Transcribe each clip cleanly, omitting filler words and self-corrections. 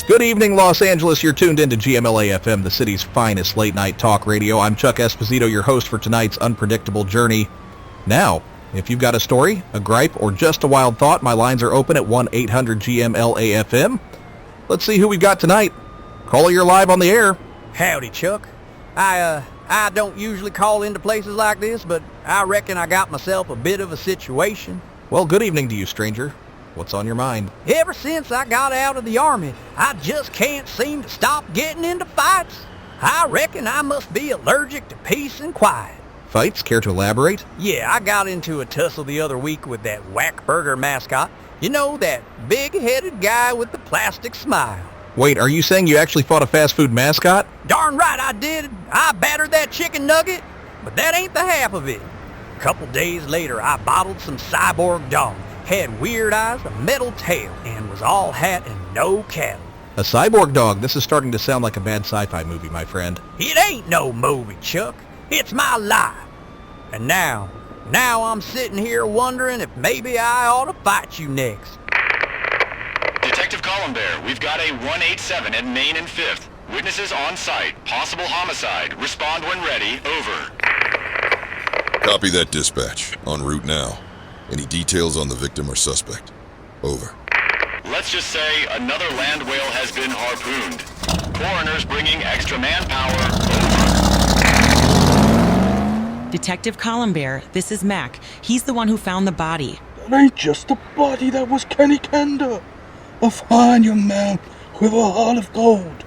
Good evening, Los Angeles. You're tuned into GMLA-FM, the city's finest late-night talk radio. I'm Chuck Esposito, your host for tonight's unpredictable journey. Now, if you've got a story, a gripe, or just a wild thought, my lines are open at 1-800-GMLA-FM. Let's see who we've got tonight. Caller, you're live on the air. Howdy, Chuck. I don't usually call into places like this, but I reckon I got myself a bit of a situation. Well, good evening to you, stranger. What's on your mind? Ever since I got out of the Army, I just can't seem to stop getting into fights. I reckon I must be allergic to peace and quiet. Fights? Care to elaborate? Yeah, I got into a tussle the other week with that Wack Burger mascot. You know, that big-headed guy with the plastic smile. Wait, are you saying you actually fought a fast food mascot? Darn right I did. I battered that chicken nugget, but that ain't the half of it. A couple days later, I bottled some cyborg dog. Had weird eyes, a metal tail, and was all hat and no cattle. A cyborg dog? This is starting to sound like a bad sci-fi movie, my friend. It ain't no movie, Chuck. It's my life. And now I'm sitting here wondering if maybe I ought to fight you next. Detective Columbear, we've got a 187 at Main and 5th. Witnesses on site. Possible homicide. Respond when ready. Over. Copy that dispatch. En route now. Any details on the victim or suspect? Over. Let's just say another land whale has been harpooned. Coroner's bringing extra manpower. Over. Detective Columbear, this is Mac. He's the one who found the body. That ain't just a body, that was Kenny Kender. A fine young man with a heart of gold.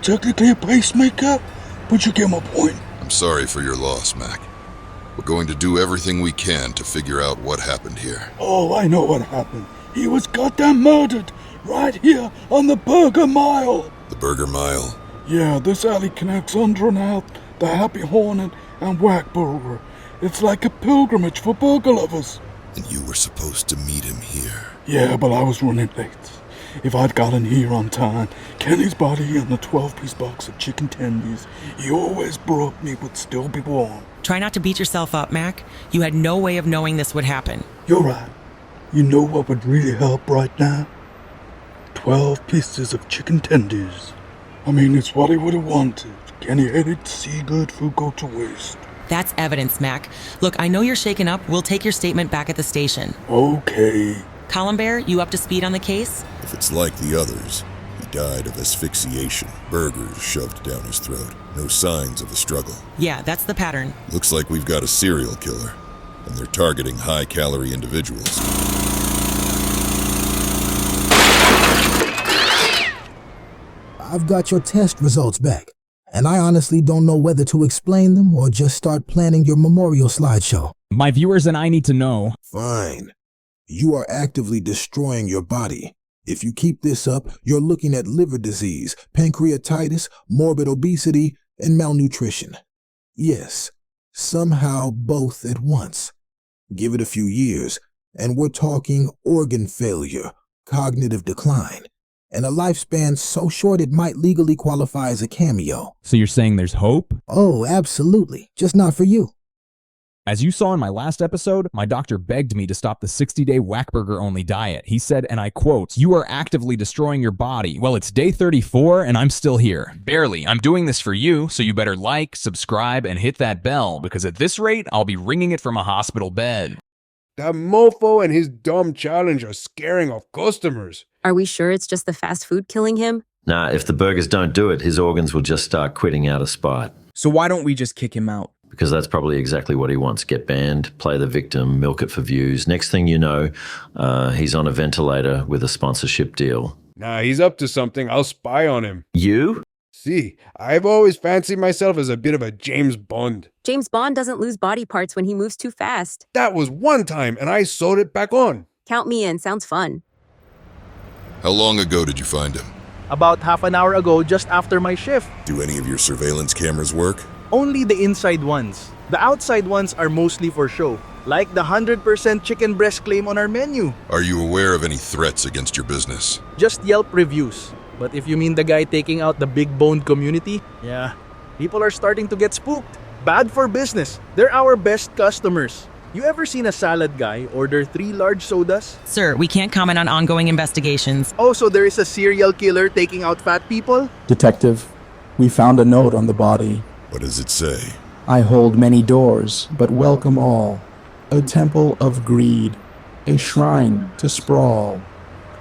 Technically a pacemaker, but you get my point. I'm sorry for your loss, Mac. We're going to do everything we can to figure out what happened here. Oh, I know what happened. He was goddamn murdered right here on the Burger Mile. The Burger Mile? Yeah, this alley connects under and out the Happy Hornet and Wack Burger. It's like a pilgrimage for burger lovers. And you were supposed to meet him here. Yeah, but I was running late. If I'd gotten here on time, Kenny's body and the 12-piece box of chicken tendies he always brought me would still be warm. Try not to beat yourself up, Mac. You had no way of knowing this would happen. You're right. You know what would really help right now? 12 pieces of chicken tendies. I mean, it's what he would have wanted. Kenny hated to see good food go to waste. That's evidence, Mac. Look, I know you're shaken up. We'll take your statement back at the station. Okay. Columbear, you up to speed on the case? If it's like the others, he died of asphyxiation. Burgers shoved down his throat. No signs of a struggle. Yeah, that's the pattern. Looks like we've got a serial killer, and they're targeting high-calorie individuals. I've got your test results back, and I honestly don't know whether to explain them or just start planning your memorial slideshow. My viewers and I need to know. Fine. You are actively destroying your body. If you keep this up, you're looking at liver disease, pancreatitis, morbid obesity, and malnutrition. Yes, somehow both at once. Give it a few years, and we're talking organ failure, cognitive decline, and a lifespan so short it might legally qualify as a cameo. So you're saying there's hope? Oh, absolutely. Just not for you. As you saw in my last episode, my doctor begged me to stop the 60-day Wack Burger only diet. He said, and I quote, "You are actively destroying your body." Well, it's day 34 and I'm still here. Barely. I'm doing this for you, so you better like, subscribe, and hit that bell, because at this rate, I'll be ringing it from a hospital bed. That mofo and his dumb challenge are scaring off customers. Are we sure it's just the fast food killing him? Nah, if the burgers don't do it, his organs will just start quitting out of spite. So why don't we just kick him out? Because that's probably exactly what he wants. Get banned, play the victim, milk it for views. Next thing you know, he's on a ventilator with a sponsorship deal. Nah, he's up to something. I'll spy on him. You? See, I've always fancied myself as a bit of a James Bond. James Bond doesn't lose body parts when he moves too fast. That was one time, and I sewed it back on. Count me in. Sounds fun. How long ago did you find him? About half an hour ago, just after my shift. Do any of your surveillance cameras work? Only the inside ones. The outside ones are mostly for show, like the 100% chicken breast claim on our menu. Are you aware of any threats against your business? Just Yelp reviews. But if you mean the guy taking out the big-boned community, yeah, people are starting to get spooked. Bad for business. They're our best customers. You ever seen a salad guy order 3 large sodas? Sir, we can't comment on ongoing investigations. Oh, so there is a serial killer taking out fat people? Detective, we found a note on the body. What does it say? I hold many doors, but welcome all. A temple of greed, a shrine to sprawl,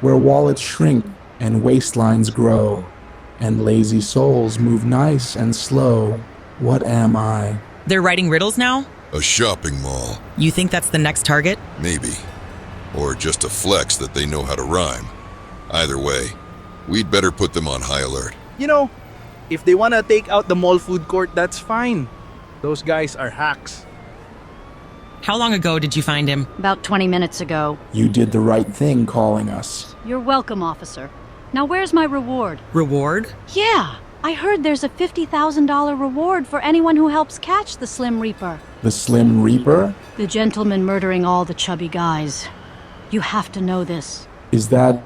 where wallets shrink and waistlines grow, and lazy souls move nice and slow. What am I? They're writing riddles now? A shopping mall. You think that's the next target? Maybe. Or just a flex that they know how to rhyme. Either way, we'd better put them on high alert. You know, if they want to take out the mall food court, that's fine. Those guys are hacks. How long ago did you find him? About 20 minutes ago. You did the right thing calling us. You're welcome, officer. Now where's my reward? Reward? Yeah, I heard there's a $50,000 reward for anyone who helps catch the Slim Reaper. The Slim Reaper? The gentleman murdering all the chubby guys. You have to know this. Is that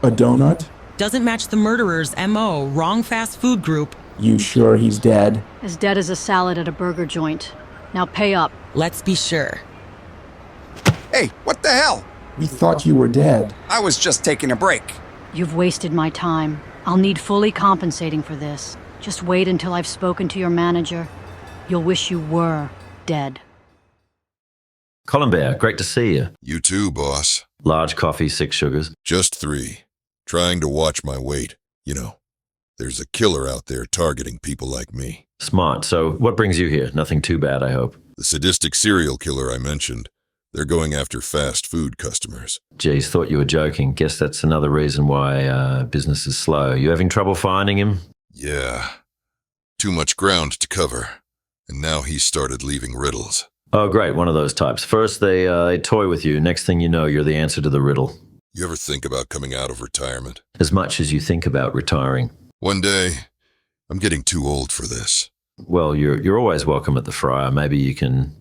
a donut? Doesn't match the murderer's MO. Wrong fast food group. You sure he's dead? As dead as a salad at a burger joint. Now pay up. Let's be sure. Hey, what the hell? We thought you were dead. I was just taking a break. You've wasted my time. I'll need fully compensating for this. Just wait until I've spoken to your manager. You'll wish you were dead. Columbear, great to see you. You too, boss. Large coffee, 6 sugars. Just 3. Trying to watch my weight. You know, there's a killer out there targeting people like me. Smart. So what brings you here? Nothing too bad, I hope. The sadistic serial killer I mentioned. They're going after fast food customers. Geez, thought you were joking. Guess that's another reason why business is slow. You having trouble finding him? Yeah. Too much ground to cover. And now he's started leaving riddles. Oh, great. One of those types. First, they toy with you. Next thing you know, you're the answer to the riddle. You ever think about coming out of retirement? As much as you think about retiring. One day, I'm getting too old for this. Well, you're always welcome at the Friar. Maybe you can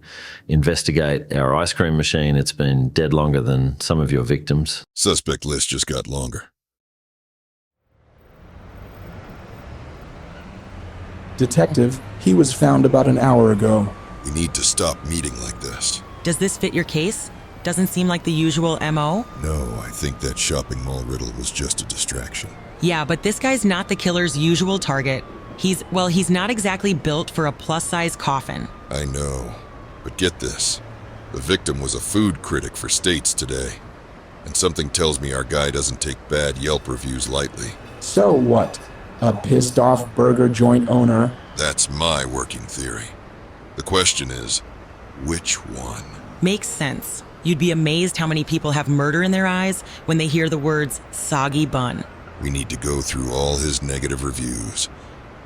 investigate our ice cream machine. It's been dead longer than some of your victims. Suspect list just got longer. Detective, he was found about an hour ago. We need to stop meeting like this. Does this fit your case? Doesn't seem like the usual MO? No, I think that shopping mall riddle was just a distraction. Yeah, but this guy's not the killer's usual target. He's not exactly built for a plus-size coffin. I know, but get this. The victim was a food critic for States Today. And something tells me our guy doesn't take bad Yelp reviews lightly. So what? A pissed-off burger joint owner? That's my working theory. The question is, which one? Makes sense. You'd be amazed how many people have murder in their eyes when they hear the words soggy bun. We need to go through all his negative reviews.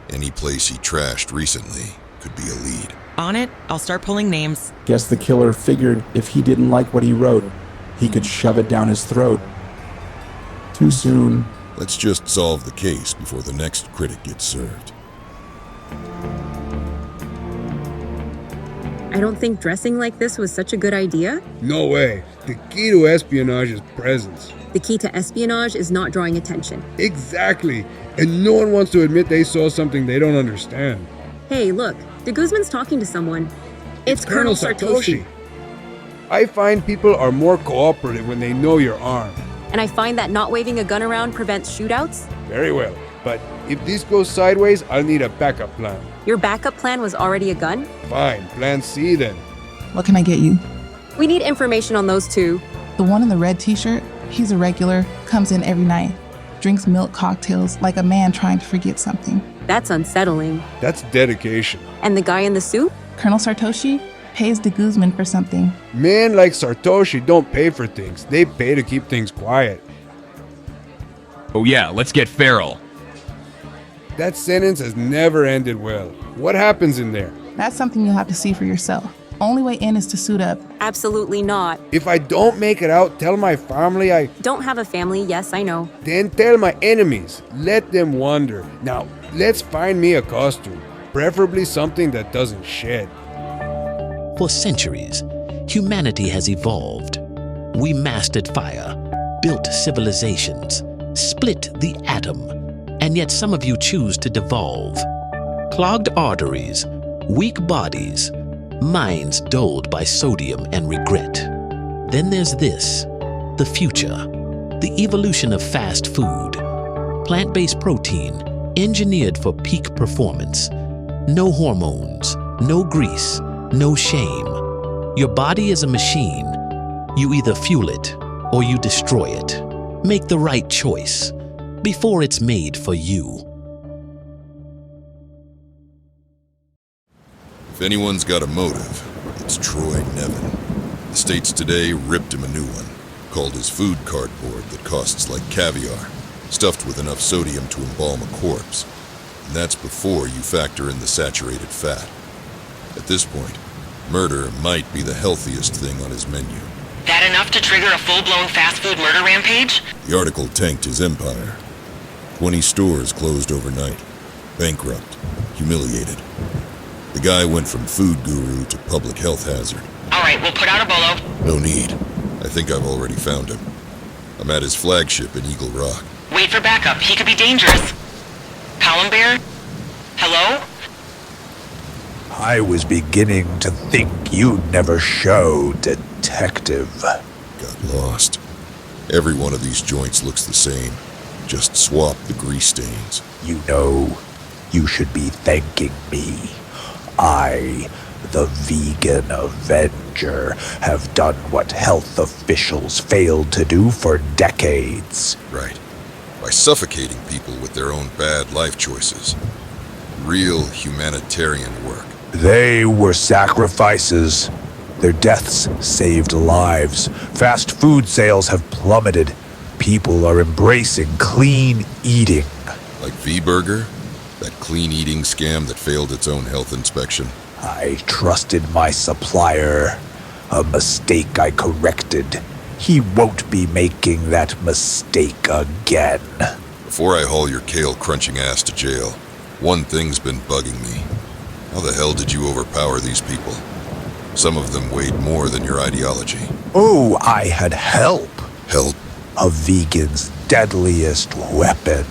Any place he trashed recently could be a lead. On it, I'll start pulling names. Guess the killer figured if he didn't like what he wrote, he could shove it down his throat. Too soon. Let's just solve the case before the next critic gets served. I don't think dressing like this was such a good idea. No way. The key to espionage is presence. The key to espionage is not drawing attention. Exactly. And no one wants to admit they saw something they don't understand. Hey, look. De Guzman's talking to someone. It's Colonel Sartoshi. I find people are more cooperative when they know you're armed. And I find that not waving a gun around prevents shootouts. Very well. But if this goes sideways, I'll need a backup plan. Your backup plan was already a gun? Fine. Plan C then. What can I get you? We need information on those two. The one in the red t-shirt, he's a regular, comes in every night, drinks milk cocktails like a man trying to forget something. That's unsettling. That's dedication. And the guy in the suit? Colonel Sartoshi pays de Guzman for something. Men like Sartoshi don't pay for things. They pay to keep things quiet. Oh yeah, let's get feral. That sentence has never ended well. What happens in there? That's something you'll have to see for yourself. Only way in is to suit up. Absolutely not. If I don't make it out, tell my family I don't have a family, yes, I know. Then tell my enemies. Let them wonder. Now, let's find me a costume. Preferably something that doesn't shed. For centuries, humanity has evolved. We mastered fire, built civilizations, split the atom, and yet some of you choose to devolve. Clogged arteries, weak bodies, minds dulled by sodium and regret. Then there's this, the future, the evolution of fast food. Plant-based protein, engineered for peak performance. No hormones, no grease, no shame. Your body is a machine. You either fuel it or you destroy it. Make the right choice before it's made for you. If anyone's got a motive, it's Troy Nevin. The States today ripped him a new one, called his food cardboard that costs like caviar, stuffed with enough sodium to embalm a corpse. And that's before you factor in the saturated fat. At this point, murder might be the healthiest thing on his menu. That enough to trigger a full-blown fast food murder rampage? The article tanked his empire. 20 stores closed overnight. Bankrupt. Humiliated. The guy went from food guru to public health hazard. All right, we'll put out a bolo. No need. I think I've already found him. I'm at his flagship in Eagle Rock. Wait for backup. He could be dangerous. Columbear? Hello? I was beginning to think you'd never show, detective. Got lost. Every one of these joints looks the same. Just swap the grease stains. You know, you should be thanking me. I, the vegan avenger, have done what health officials failed to do for decades. Right. By suffocating people with their own bad life choices. Real humanitarian work. They were sacrifices. Their deaths saved lives. Fast food sales have plummeted. People are embracing clean eating. Like V-Burger? That clean eating scam that failed its own health inspection? I trusted my supplier. A mistake I corrected. He won't be making that mistake again. Before I haul your kale-crunching ass to jail, one thing's been bugging me. How the hell did you overpower these people? Some of them weighed more than your ideology. Oh, I had help. Help? A vegan's deadliest weapon.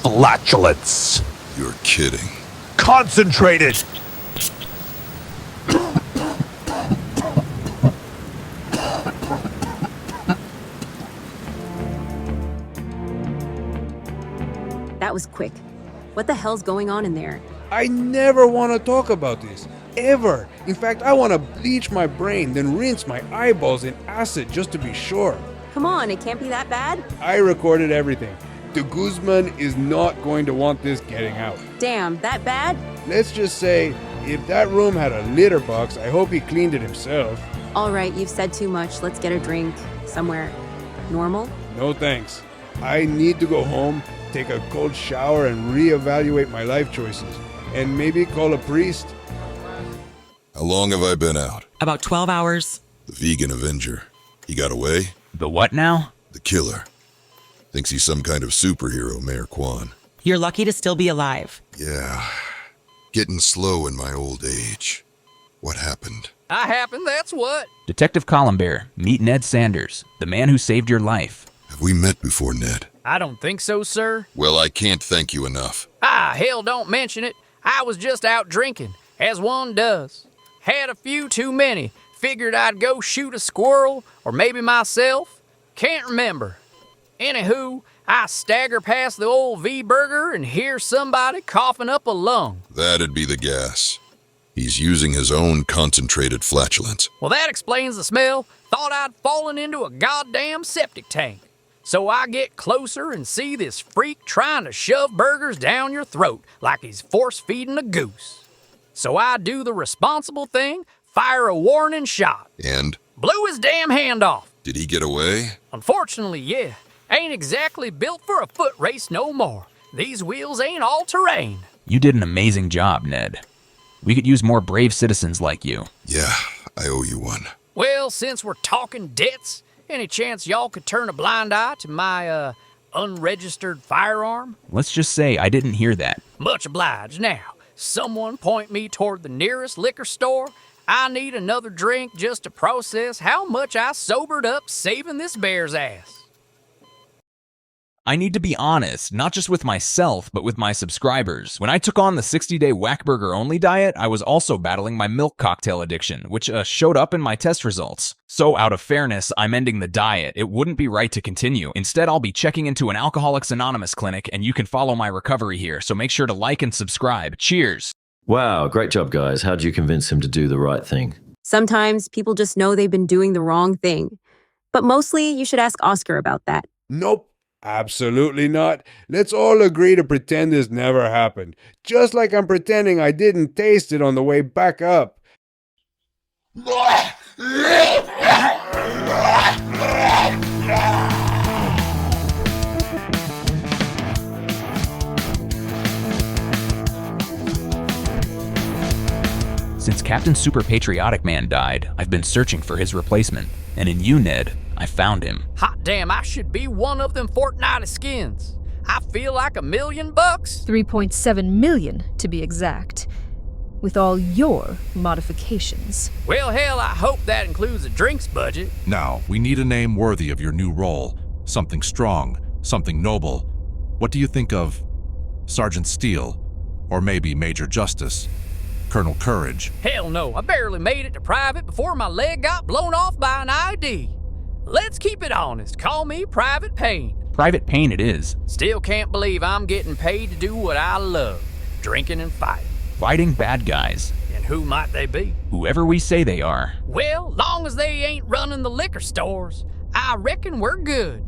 Flatulence. You're kidding. Concentrated. That was quick. What the hell's going on in there? I never want to talk about this. Ever. In fact, I want to bleach my brain, then rinse my eyeballs in acid just to be sure. Come on, it can't be that bad. I recorded everything. The Guzman is not going to want this getting out. Damn, that bad? Let's just say, if that room had a litter box, I hope he cleaned it himself. All right, you've said too much. Let's get a drink somewhere normal. No thanks. I need to go home, take a cold shower, and reevaluate my life choices. And maybe call a priest. How long have I been out? About 12 hours. The vegan avenger. He got away? The what now? The killer. Thinks he's some kind of superhero, Mayor Kwan. You're lucky to still be alive. Yeah. Getting slow in my old age. What happened? I happened, that's what. Detective Columbear, meet Ned Sanders, the man who saved your life. Have we met before, Ned? I don't think so, sir. Well, I can't thank you enough. Ah, hell, don't mention it. I was just out drinking, as one does. Had a few too many. Figured I'd go shoot a squirrel, or maybe myself. Can't remember. Anywho, I stagger past the old V-Burger and hear somebody coughing up a lung. That'd be the gas. He's using his own concentrated flatulence. Well, that explains the smell. Thought I'd fallen into a goddamn septic tank. So I get closer and see this freak trying to shove burgers down your throat like he's force-feeding a goose. So I do the responsible thing, fire a warning shot. And? Blew his damn hand off. Did he get away? Unfortunately, yeah. Ain't exactly built for a foot race no more. These wheels ain't all terrain. You did an amazing job, Ned. We could use more brave citizens like you. Yeah, I owe you one. Well, since we're talking debts, any chance y'all could turn a blind eye to my, unregistered firearm? Let's just say I didn't hear that. Much obliged. Now, someone point me toward the nearest liquor store. I need another drink just to process how much I sobered up saving this bear's ass. I need to be honest, not just with myself, but with my subscribers. When I took on the 60-day Wack Burger only diet, I was also battling my milk cocktail addiction, which showed up in my test results. So out of fairness, I'm ending the diet. It wouldn't be right to continue. Instead, I'll be checking into an Alcoholics Anonymous clinic, and you can follow my recovery here, so make sure to like and subscribe. Cheers! Wow, great job, guys. How'd you convince him to do the right thing? Sometimes people just know they've been doing the wrong thing. But mostly, you should ask Oscar about that. Nope. Absolutely not. Let's all agree to pretend this never happened. Just like I'm pretending I didn't taste it on the way back up. Since Captain Super Patriotic Man died, I've been searching for his replacement. And in you, Ned, I found him. Hot damn, I should be one of them Fortnite skins. I feel like $1 million. 3.7 million, to be exact. With all your modifications. Well, hell, I hope that includes a drinks budget. Now, we need a name worthy of your new role. Something strong, something noble. What do you think of Sergeant Steele? Or maybe Major Justice? Colonel Courage? Hell no, I barely made it to private before my leg got blown off by an ID. Let's keep it honest. Call me Private Payne. Private Payne it is. Still can't believe I'm getting paid to do what I love. Drinking and fighting. Fighting bad guys. And who might they be? Whoever we say they are. Well, long as they ain't running the liquor stores, I reckon we're good.